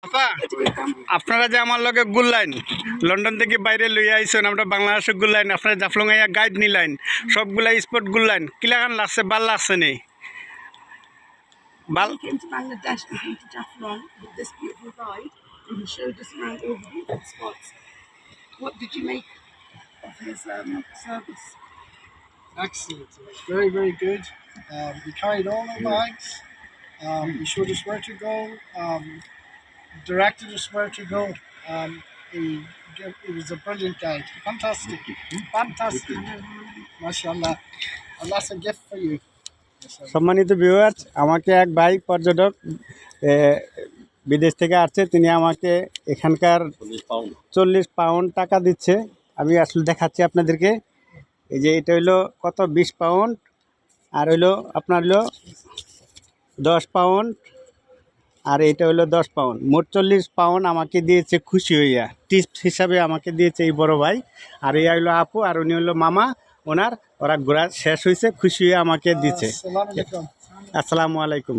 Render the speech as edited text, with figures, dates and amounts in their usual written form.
আপা আপনারা যে আমার লগে গুল্লাইন লন্ডন থেকে বাইরে লইয়া আইছেন আমরা বাংলাদেশে গুল্লাইন আপনারা জাফলংয়া গাইড নিলাইন সবগুলা স্পট গুল্লাইন কিলাখান লাগছে ভাল লাগছে নেই When we came to Bangladesh, we came to Jaflong with this beautiful guide, and he showed us around all the beautiful spots. What did you make of his service? Excellent. It was very, very good. We carried all our bags. He showed us where to go, directed us where to go. He was a brilliant guide. Fantastic. Fantastic. MashaAllah. Allah's a gift for you. সম্মানিত viewers আমাকে এক ভাই পর্যটক বিদেশ থেকে আসছে তিনি আমাকে এখানকার 40 পাউন্ড টাকা দিচ্ছে আমি আসলে দেখাচ্ছি আপনাদেরকে এই যে এটা হইলো কত 20 পাউন্ড আর হইলো আপনার হইলো 10 পাউন্ড আর এটা হইলো 10 পাউন্ড মোট 40 পাউন্ড আমাকে দিয়েছে খুশি হইয়া টিপস হিসাবে আমাকে দিয়েছে এই বড় ভাই আর এই হইলো আপু আর উনি হইলো মামা ওরা ঘোরা শেষ হয়েছে খুশি হয়ে আমাকে দিচ্ছে Assalamu alaikum. আসসালামু আলাইকুম